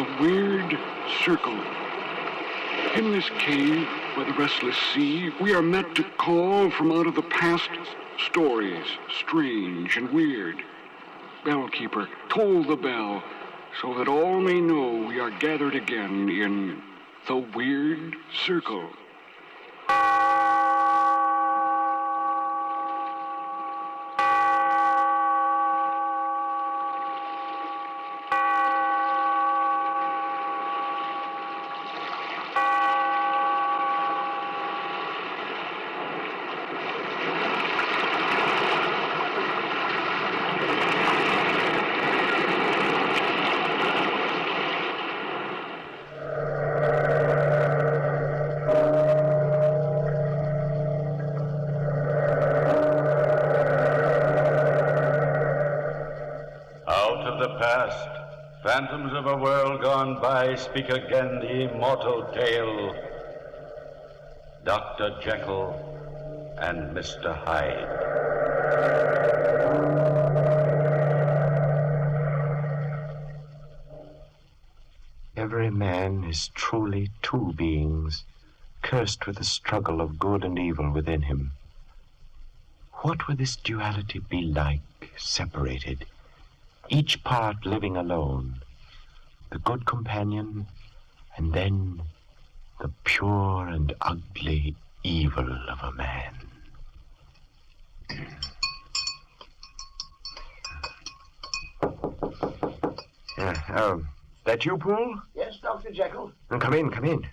the weird circle. In this cave by the restless sea, we are met to call from out of the past stories, strange and weird. Bellkeeper, toll the bell, so that all may know we are gathered again in the weird circle. Phantoms of a world gone by speak again the immortal tale. Dr. Jekyll and Mr. Hyde. Every man is truly two beings, cursed with the struggle of good and evil within him. What would this duality be like, separated, each part living alone, the good companion, and then the pure and ugly evil of a man? That you, Poole? Yes, Dr. Jekyll. Come in.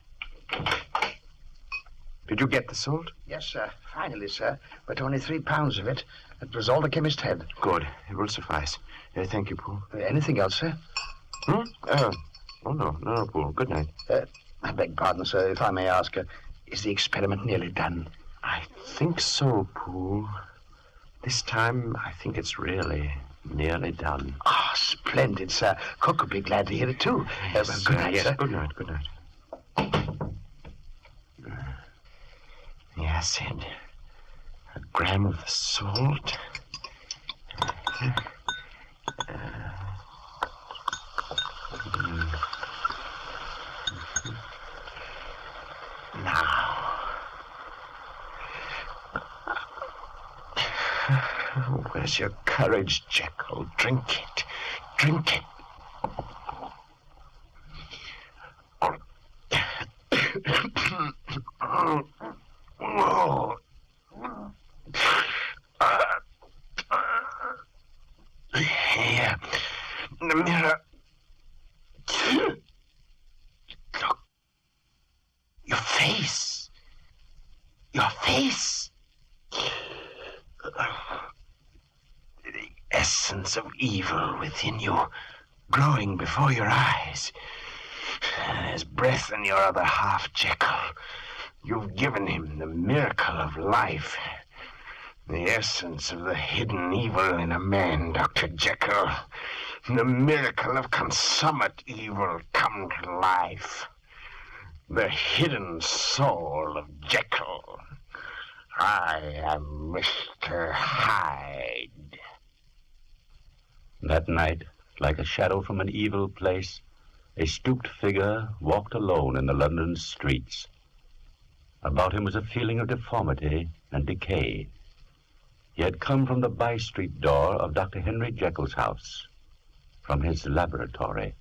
Did you get the salt? Yes, sir. Finally, sir. But only 3 pounds of it. That was all the chemist had. Good. It will suffice. Thank you, Poole. Anything else, sir? Oh, no, Poole. Good night. I beg pardon, sir, if I may ask, is the experiment nearly done? I think so, Poole. This time, I think it's really nearly done. Ah, splendid, sir. Cook would be glad to hear it, too. Yes, good night, yes, sir. Good night. Yes, and a gram of the salt. Now. Where's your courage, Jekyll? Drink it. Drink it. Here, in the mirror. Look. Your face. Your face. The essence of evil within you, growing before your eyes. There's breath in your other half, Jekyll. You've given him the miracle of life. The essence of the hidden evil in a man, Dr. Jekyll. The miracle of consummate evil come to life. The hidden soul of Jekyll. I am Mr. Hyde. That night, like a shadow from an evil place, a stooped figure walked alone in the London streets. About him was a feeling of deformity and decay. He had come from the by-street door of Dr. Henry Jekyll's house, from his laboratory.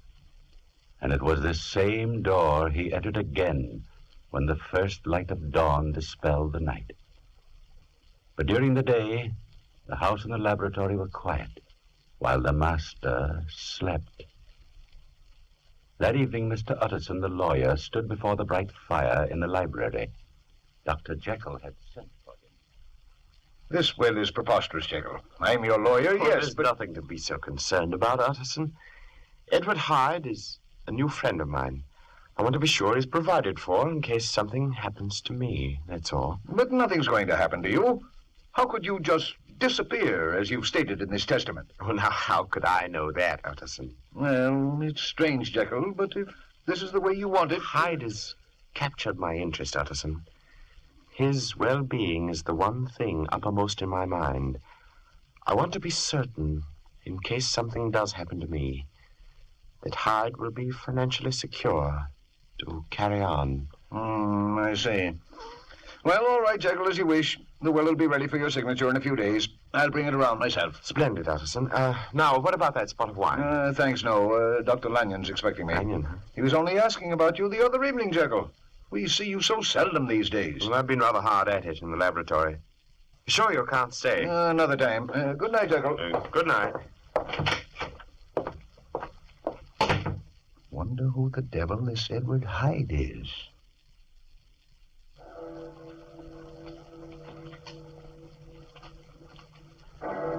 And it was this same door he entered again when the first light of dawn dispelled the night. But during the day, the house and the laboratory were quiet, while the master slept. That evening, Mr. Utterson, the lawyer, stood before the bright fire in the library. Dr. Jekyll had sent for him. This will is preposterous, Jekyll. I'm your lawyer, yes, There's nothing to be so concerned about, Utterson. Edward Hyde is a new friend of mine. I want to be sure he's provided for in case something happens to me, that's all. But nothing's going to happen to you. How could you just disappear, as you've stated in this testament? Well, now, how could I know that, Utterson? Well, it's strange, Jekyll, but if this is the way you want it... Hyde has captured my interest, Utterson. His well-being is the one thing uppermost in my mind. I want to be certain, in case something does happen to me, that Hyde will be financially secure to carry on. I see. Well, all right, Jekyll, as you wish. The will be ready for your signature in a few days. I'll bring it around myself. Splendid, Utterson. Now, what about that spot of wine? Thanks, no. Dr. Lanyon's expecting me. Lanyon, huh? He was only asking about you the other evening, Jekyll. We see you so seldom these days. Well, I've been rather hard at it in the laboratory. Sure you can't stay? Another time. Good night, Jekyll. Good night. Wonder who the devil this Edward Hyde is.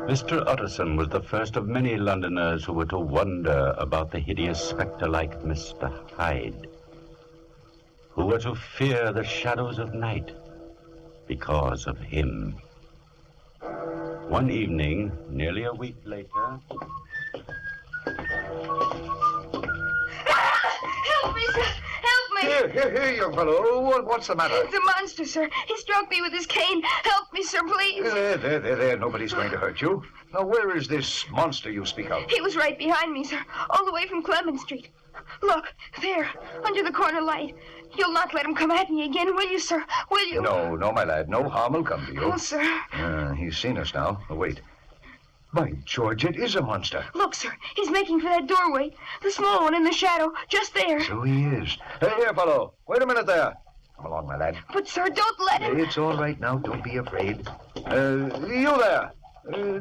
Mr. Utterson was the first of many Londoners who were to wonder about the hideous spectre-like Mr. Hyde, who were to fear the shadows of night because of him. One evening, nearly a week later... Help me, sir! Help me! Here, young fellow. What's the matter? It's a monster, sir. He struck me with his cane. Help me, sir, please. There. Nobody's going to hurt you. Now, where is this monster you speak of? He was right behind me, sir, all the way from Clement Street. Look, there, under the corner light. You'll not let him come at me again, will you, sir? Will you? No, my lad. No harm will come to you. Oh, sir. He's seen us now. Wait. By George, it is a monster. Look, sir, he's making for that doorway. The small one in the shadow, just there. So he is. Hey, here, fellow. Wait a minute there. Come along, my lad. But, sir, don't let him. It's all right now. Don't be afraid. You there.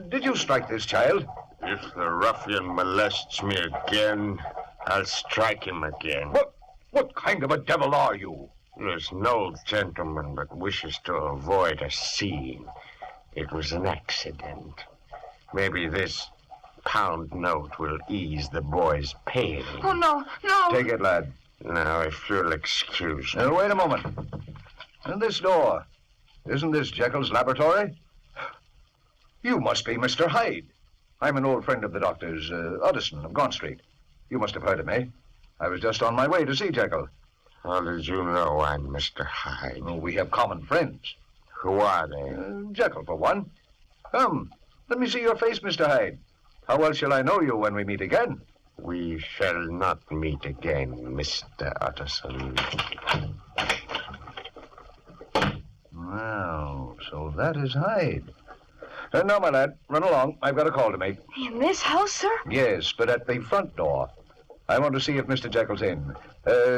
Did you strike this child? If the ruffian molests me again, I'll strike him again. What kind of a devil are you? There's no gentleman that wishes to avoid a scene. It was an accident. Maybe this pound note will ease the boy's pain. Oh, no. Take it, lad. Now, if you'll excuse me. Wait a moment. And this door. Isn't this Jekyll's laboratory? You must be Mr. Hyde. I'm an old friend of the doctor's, Utterson of Gaunt Street. You must have heard of me. I was just on my way to see Jekyll. How did you know I'm Mr. Hyde? Oh, we have common friends. Who are they? Jekyll, for one. Come, let me see your face, Mr. Hyde. How else shall I know you when we meet again? We shall not meet again, Mr. Utterson. Well, so that is Hyde. Now, my lad, run along. I've got a call to make. In this house, sir? Yes, but at the front door. I want to see if Mr. Jekyll's in.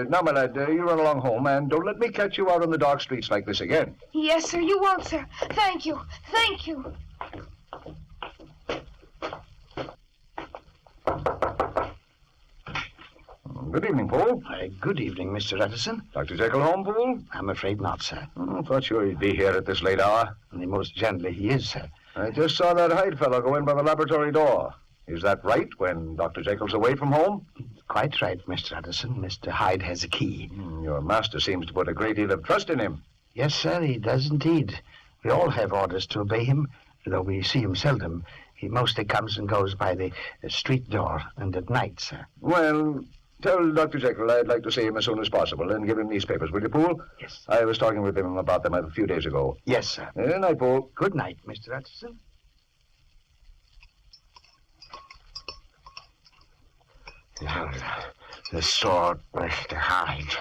Now, my lad, you run along home, and don't let me catch you out on the dark streets like this again. Yes, sir, you won't, sir. Thank you. Thank you. Good evening, Paul. Good evening, Mr. Utterson. Dr. Jekyll home, Paul? I'm afraid not, sir. Thought sure he'd be here at this late hour. And most gently he is, sir. I just saw that Hyde fellow go in by the laboratory door. Is that right, when Dr. Jekyll's away from home? Quite right, Mr. Utterson. Mr. Hyde has a key. Your master seems to put a great deal of trust in him. Yes, sir, he does indeed. We all have orders to obey him, though we see him seldom. He mostly comes and goes by the street door and at night, sir. Well, tell Dr. Jekyll I'd like to see him as soon as possible and give him these papers, will you, Poole? Yes. I was talking with him about them a few days ago. Yes, sir. Good night, Poole. Good night, Mr. Utterson. The sword, Mr. Hyde.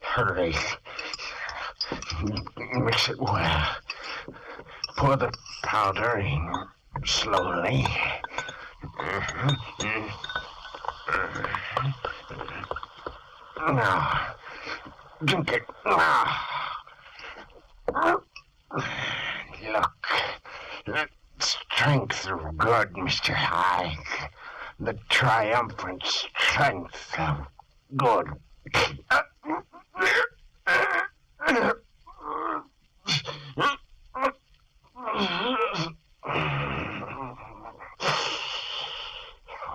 Hurry. Mix it well. Pour the powder in slowly. Now, drink it now. Look, the strength of good, Mr. Hyde. The triumphant strength of good.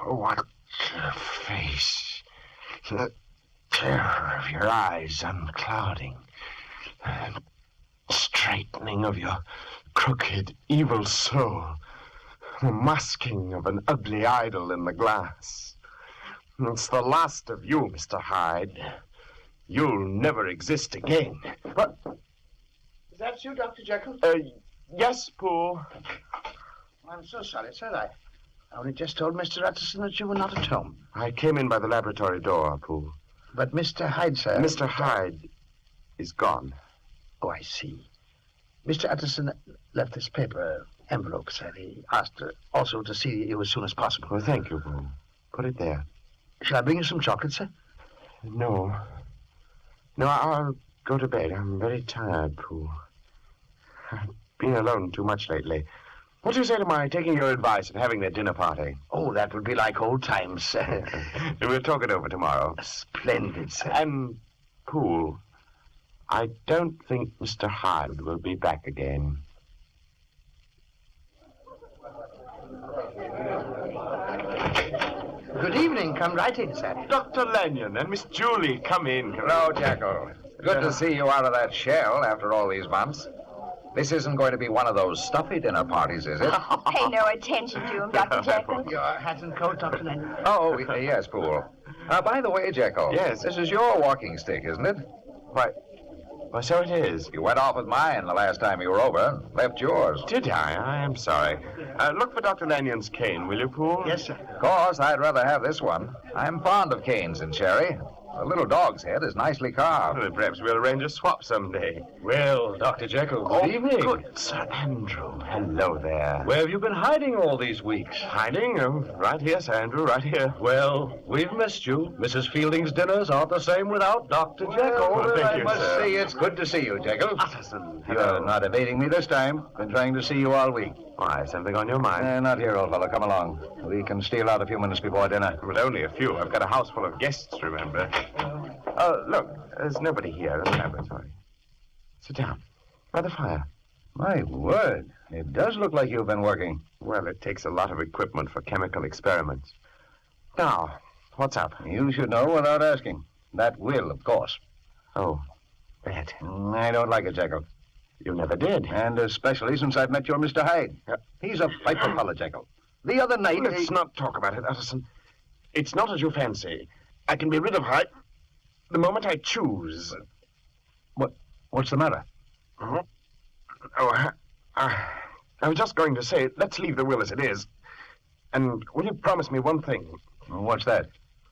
What a face. The terror of your eyes unclouding. And straightening of your crooked, evil soul. The masking of an ugly idol in the glass. It's the last of you, Mr. Hyde. You'll never exist again. What? Is that you, Dr. Jekyll? Yes, Poole. I'm so sorry, sir. I only just told Mr. Utterson that you were not at home. I came in by the laboratory door, Poole. But Mr. Hyde, sir... Mr. Hyde is gone. Oh, I see. Mr. Utterson left this paper envelope, sir. He asked also to see you as soon as possible. Well, thank you, Poole. Put it there. Shall I bring you some chocolate, sir? No. No, I'll go to bed. I'm very tired, Poole. I've been alone too much lately. What do you say to my taking your advice and having that dinner party? Oh, that would be like old times, sir. We'll talk it over tomorrow. Splendid, sir. And, Poole, I don't think Mr. Hyde will be back again. Good evening. Come right in, sir. Dr. Lanyon and Miss Julie, come in. Hello, Jekyll. Good to see you out of that shell after all these months. This isn't going to be one of those stuffy dinner parties, is it? Pay no attention to him, Dr. Jekyll. Your hat and coat, Dr. Lanyon. Oh, yes, Poole. By the way, Jekyll. Yes? This is your walking stick, isn't it? Why, so it is. You went off with mine the last time you were over. Left yours. Did I? I am sorry. Look for Dr. Lanyon's cane, will you, Poole? Yes, sir. Of course, I'd rather have this one. I'm fond of canes and Cherry. The little dog's head is nicely carved. Well, perhaps we'll arrange a swap someday. Well, Dr. Jekyll, good evening. Good Sir Andrew. Hello there. Where have you been hiding all these weeks? Hiding? Oh, right here, Sir Andrew, right here. Well, we've missed you. Mrs. Fielding's dinners aren't the same without Dr. Jekyll. Well, thank I you, must sir. say it's good to see you, Jekyll. Utterson. You're not evading me this time. Been trying to see you all week. Why, something on your mind? Not here, old fellow. Come along. We can steal out a few minutes before dinner. Well, only a few. I've got a house full of guests, remember. Look, there's nobody here in the laboratory. Sit down. By the fire. My word. It does look like you've been working. Well, it takes a lot of equipment for chemical experiments. Now, what's up? You should know without asking. That will, of course. Oh, that. I don't like it, Jekyll. You never did. And especially since I've met your Mr. Hyde. He's a frightful fellow, Jekyll. The other night... Let's not talk about it, Utterson. It's not as you fancy. I can be rid of Hyde the moment I choose. What's the matter? Oh, I was just going to say, let's leave the will as it is. And will you promise me one thing? What's that?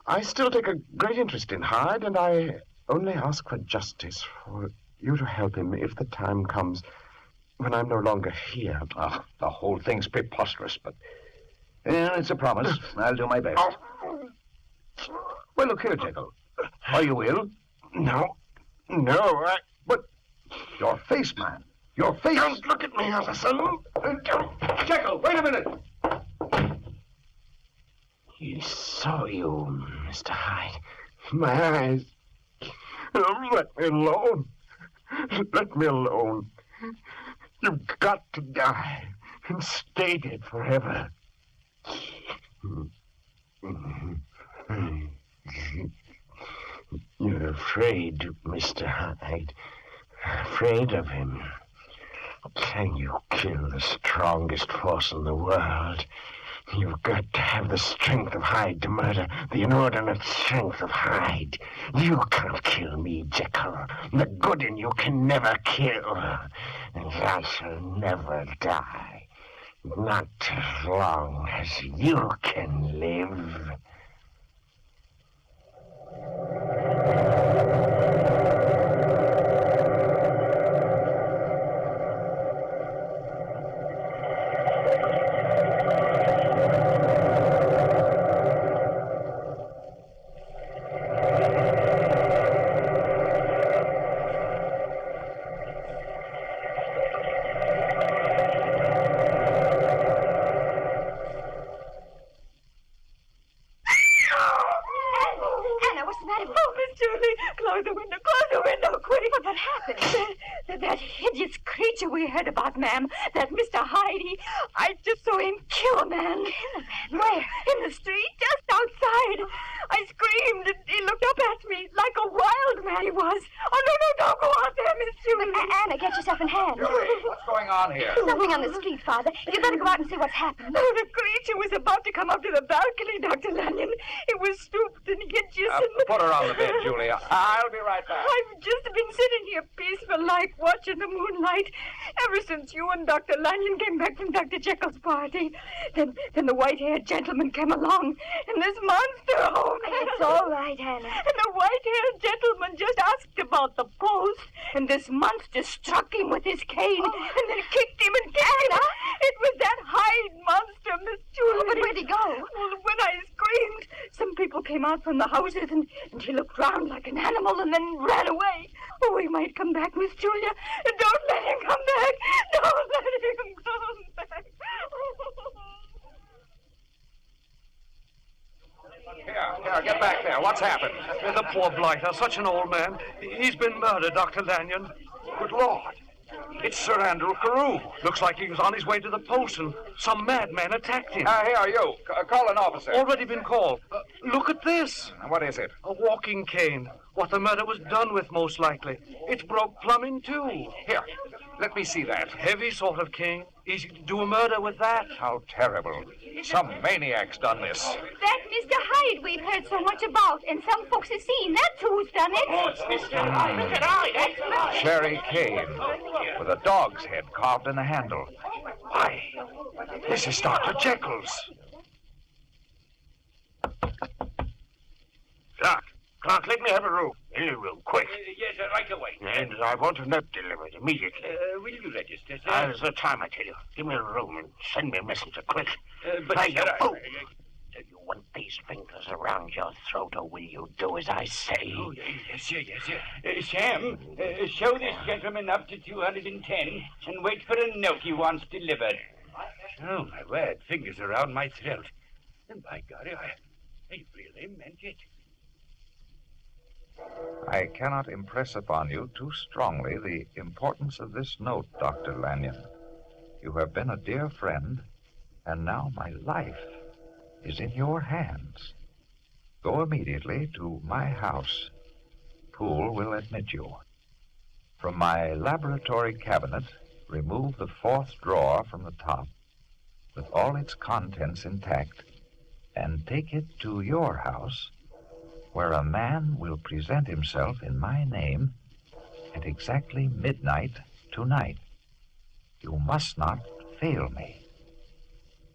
I still take a great interest in Hyde, and I only ask for justice, for you to help him if the time comes when I'm no longer here. The whole thing's preposterous, but... it's a promise. I'll do my best. Well, look here, Jekyll. Are you ill? No, But your face, man. Your face. Don't look at me, Utterson. Jekyll, wait a minute. He saw you, Mr. Hyde. My eyes. Oh, let me alone. Let me alone. You've got to die and stay dead forever. You're afraid, Mr. Hyde. Afraid of him. Can you kill the strongest force in the world? You've got to have the strength of Hyde to murder the inordinate strength of Hyde. You can't kill me, Jekyll. The good in you can never kill. And I shall never die. Not as long as you can live. We heard about, ma'am, that Mr. Hyde, I just saw him kill a man. Kill a man? Where? In the street, just outside. I screamed, and he looked up at me like a wild man he was. Oh, no, don't go out there, Miss Julie. Anna, get yourself in hand. Julie, what's going going on here? Something on the street, Father. You better go out and see what's happened. Oh, the creature was about to come up to the balcony, Dr. Lanyon. It was stooped and hitches and... Put her on the bed, Julia. I'll be right back. I've just been sitting here peaceful like, watching the moonlight, ever since you and Dr. Lanyon came back from Dr. Jekyll's party. Then the white-haired gentleman came along, and this monster... Oh, It's all right, Hannah. And the white-haired gentleman just asked about the post, and this monster struck him with his cane, and then kicked him and kicked him. It was that Hyde monster, Miss Julie. But where'd he go? Well, when I screamed, some people came out from the houses, and he looked round like an animal and then ran away. Oh, he might come back, Miss Julia. Don't let him come back. Don't let him come back. Here, get back there. What's happened? The poor blighter, such an old man. He's been murdered, Dr. Lanyon. Good Lord. It's Sir Andrew Carew. Looks like he was on his way to the post and some madman attacked him. Here, you. Call an officer. Already been called. Look at this. What is it? A walking cane. What the murder was done with, most likely. It's broke plumb in two. Here, let me see that. Heavy sort of cane. Easy to do a murder with that. How terrible. Some maniac's done this. That Mr. Hyde we've heard so much about, and some folks have seen. That's who's done it. Oh, it's Mr. Hyde. Mr. Hyde. Cherry cane with a dog's head carved in the handle. Why, this is Dr. Jekyll's. Clark, let me have a room. In the room, quick. Yes, sir, right away. And I want a note delivered immediately. Will you register, sir? There's the time, I tell you. Give me a room and send me a messenger, quick. But, Now, sir, you fool! Do you want these fingers around your throat, or will you do as I say? Oh, yes, sir, yes, sir. Sam, show this gentleman up to 210 and wait for a note he wants delivered. Oh, my word, fingers around my throat. And by God, I really meant it. I cannot impress upon you too strongly the importance of this note, Dr. Lanyon. You have been a dear friend, and now my life is in your hands. Go immediately to my house. Poole will admit you. From my laboratory cabinet, remove the fourth drawer from the top, with all its contents intact, and take it to your house, where a man will present himself in my name at exactly midnight tonight. You must not fail me.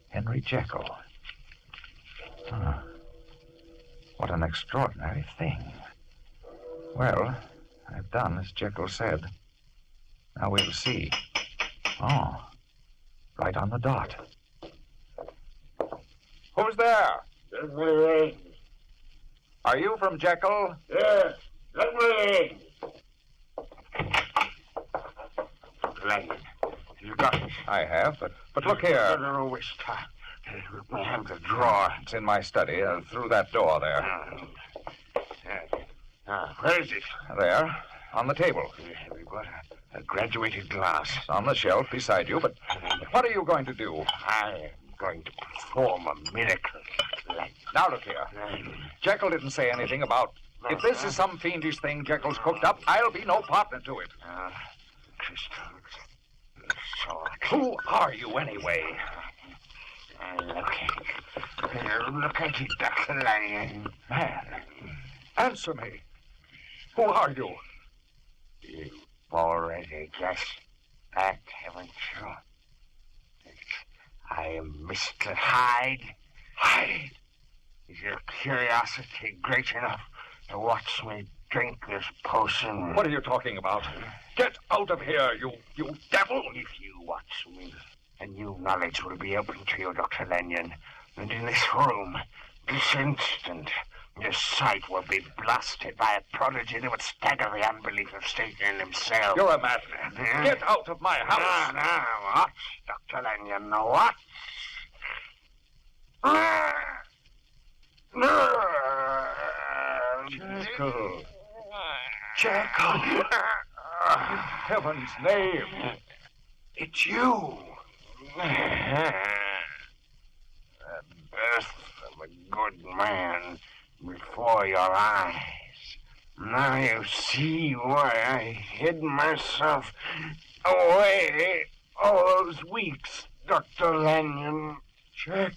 Henry Jekyll. What an extraordinary thing. Well, I've done as Jekyll said. Now we'll see. Oh, right on the dot. Who's there? Are you from Jekyll? Yes, let me in. Lanyon, you got it. I have, but look here. No, waste time. Let me have the drawer. It's in my study, through that door there. Where is it? There, on the table. We've got a graduated glass. It's on the shelf beside you, but what are you going to do? I am going to perform a miracle. Now look here. Jekyll didn't say anything about... If this is some fiendish thing Jekyll's cooked up, I'll be no partner to it. Crystals. Sword. Who are you, anyway? Look at it, Dr. Lanyon. Man, answer me. Who are you? You've already guessed that, haven't you? I am Mr. Hyde. Hyde? Is your curiosity great enough to watch me drink this potion? What are you talking about? Get out of here, you devil! If you watch me, a new knowledge will be open to you, Dr. Lanyon. And in this room, this instant, your sight will be blasted by a prodigy that would stagger the unbelief of Satan himself. You're a madman. Get out of my house. No, watch, Dr. Lanyon, watch. Jekyll. Jekyll. In heaven's name. It's you. The birth of a good man before your eyes. Now you see why I hid myself away all those weeks, Dr. Lanyon. Jekyll,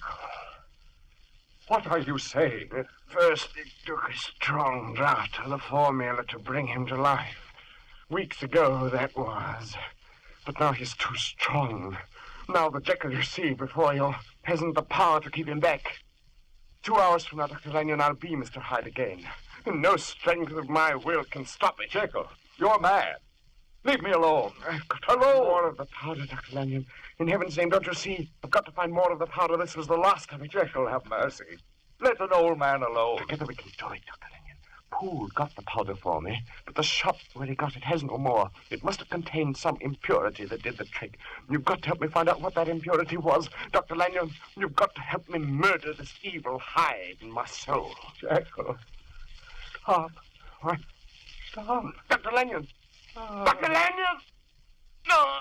what are you saying? At first, it took a strong draught of the formula to bring him to life. Weeks ago, that was. But now he's too strong. Now the Jekyll you see before you hasn't the power to keep him back. 2 hours from now, Dr. Lanyon, I'll be Mr. Hyde again. And no strength of my will can stop it. Jekyll, you're mad. Leave me alone. I've got to find more of the powder, Dr. Lanyon. In heaven's name, don't you see? I've got to find more of the powder. This was the last of it. Jekyll, have mercy. Let an old man alone. Together we can do it, Dr. Lanyon. Poole got the powder for me, but the shop where he got it has no more. It must have contained some impurity that did the trick. You've got to help me find out what that impurity was. Dr. Lanyon, you've got to help me murder this evil Hyde in my soul. Jekyll. Stop. What? Stop. Dr. Lanyon. Dr. Lanyon! No!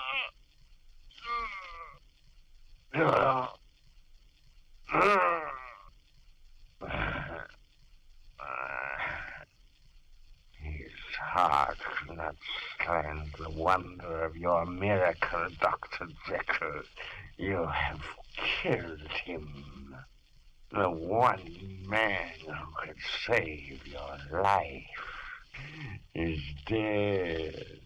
His heart cannot stand the wonder of your miracle, Dr. Jekyll. You have killed him. The one man who could save your life is dead.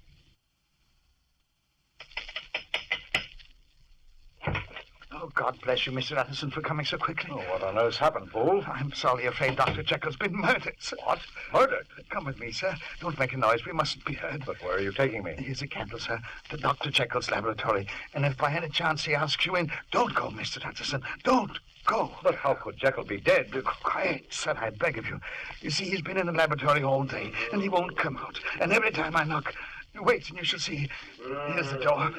Oh, God bless you, Mr. Addison, for coming so quickly. Oh, what on earth's happened, Poole? I'm sorely afraid Dr. Jekyll's been murdered, sir. What? Murdered? Come with me, sir. Don't make a noise. We mustn't be heard. But where are you taking me? Here's a candle, sir, to Dr. Jekyll's laboratory. And if by any chance he asks you in, don't go, Mr. Addison. Don't go. But how could Jekyll be dead? Quiet, sir, I beg of you. You see, he's been in the laboratory all day, and he won't come out. And every time I knock, wait, and you shall see. Here's the door.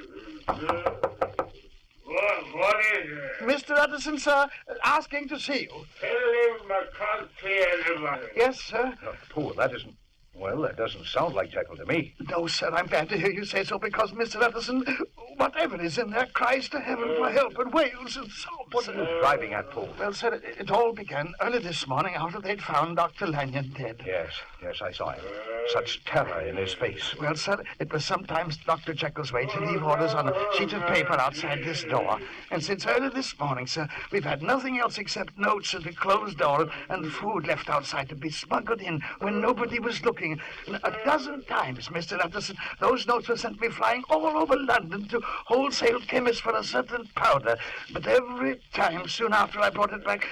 What is it? Mr. Addison, sir, asking to see you. Tell him I can't see anybody. Yes, sir. Poole, that isn't... Well, that doesn't sound like Jekyll to me. No, sir, I'm glad to hear you say so, because Mr. Addison, whatever is in there, cries to heaven for help and wails and sobs. What are you driving at, Poole? Well, sir, it all began early this morning after they'd found Dr. Lanyon dead. Yes, I saw him. Such terror in his face. Well, sir, it was sometimes Dr. Jekyll's way to leave orders on a sheet of paper outside this door. And since early this morning, sir, we've had nothing else except notes at the closed door and food left outside to be smuggled in when nobody was looking. A dozen times, Mr. Addison, those notes were sent me flying all over London to wholesale chemists for a certain powder. But every time, soon after I brought it back,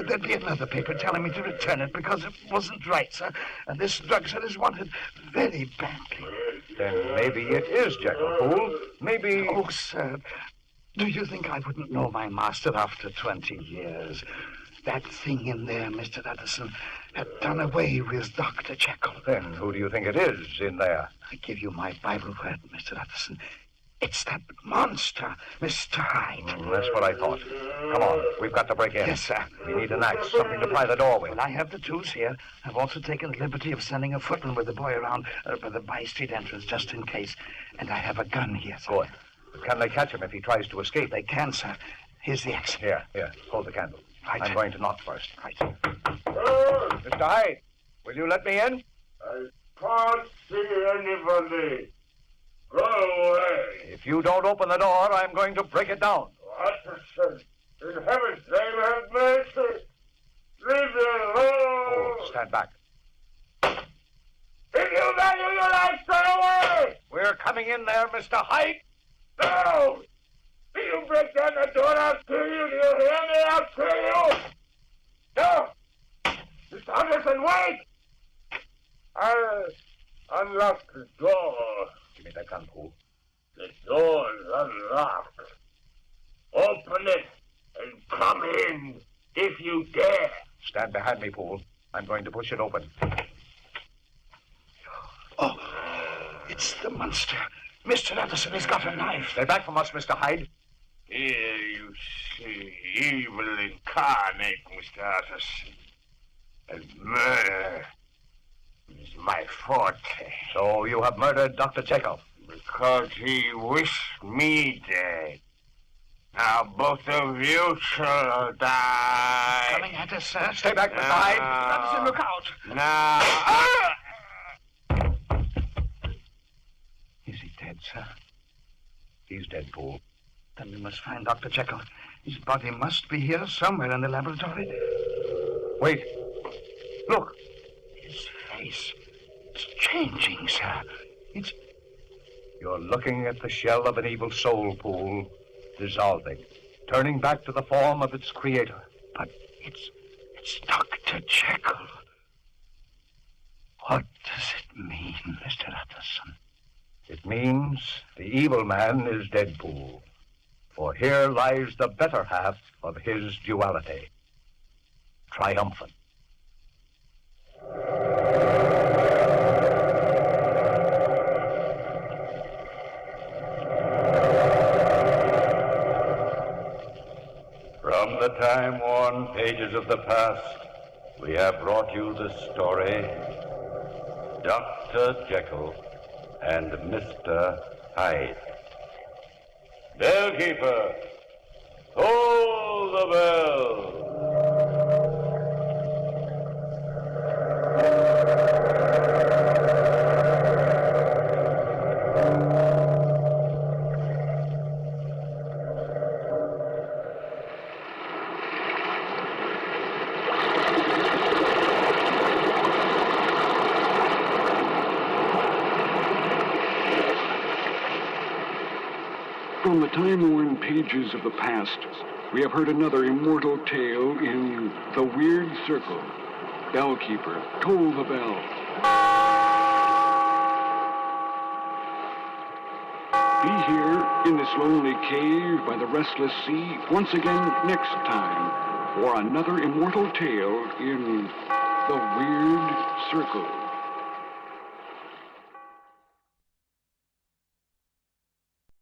there'd be another paper telling me to return it because it wasn't right, sir. And this drug, sir, is wanted very badly. Then maybe it is Jekyll, Poole. Maybe... Oh, sir, do you think I wouldn't know my master after 20 years? That thing in there, Mr. Addison, had done away with Dr. Jekyll. Then who do you think it is in there? I give you my Bible word, Mr. Addison. It's that monster, Mr. Hyde. That's what I thought. Come on, we've got to break in. Yes, sir. We need an axe, something to pry the door with. Well, I have the tools here. I've also taken the liberty of sending a footman with the boy around by the by-street entrance, just in case. And I have a gun here, sir. Good. But can they catch him if he tries to escape? They can, sir. Here's the axe. Here, hold the candle. Right. I'm going to knock first. Right. Mr. Hyde, will you let me in? I can't see anybody. Go away. If you don't open the door, I'm going to break it down. Watterson, in heaven's name, have mercy. Leave me alone. Oh, stand back. If you value your life, stay away. We're coming in there, Mr. Hyde. No. If you break down the door, I'll kill you. Do you hear me? I'll kill you. No. Mr. Anderson, wait. I'll unlock the door. Give me that gun, Poole. The door's unlocked. Open it and come in if you dare. Stand behind me, Poole. I'm going to push it open. Oh, it's the monster. Mr. Addison has got a knife. Stay back from us, Mr. Hyde. Here you see evil incarnate, Mr. Utterson. And murder is my forte. So you have murdered Dr. Jekyll? Because he wished me dead. Now both of you shall die. Coming at us, sir. Stay back, Mr. Hyde. Addison, look out. Now. Is he dead, sir? He's dead, Poole. Then we must find Dr. Jekyll. His body must be here somewhere in the laboratory. Wait. Look. His face. It's changing, sir. It's... You're looking at the shell of an evil soul, Poole, dissolving, turning back to the form of its creator. But it's Dr. Jekyll. What does it mean, Mr. Utterson? It means the evil man is dead, Poole. For here lies the better half of his duality. Triumphant. From the time-worn pages of the past, we have brought you the story, Dr. Jekyll and Mr. Hyde. Bellkeeper, toll the bell. From the time-worn pages of the past, we have heard another immortal tale in The Weird Circle. Bellkeeper, toll the bell. Be here in this lonely cave by the restless sea once again next time for another immortal tale in The Weird Circle.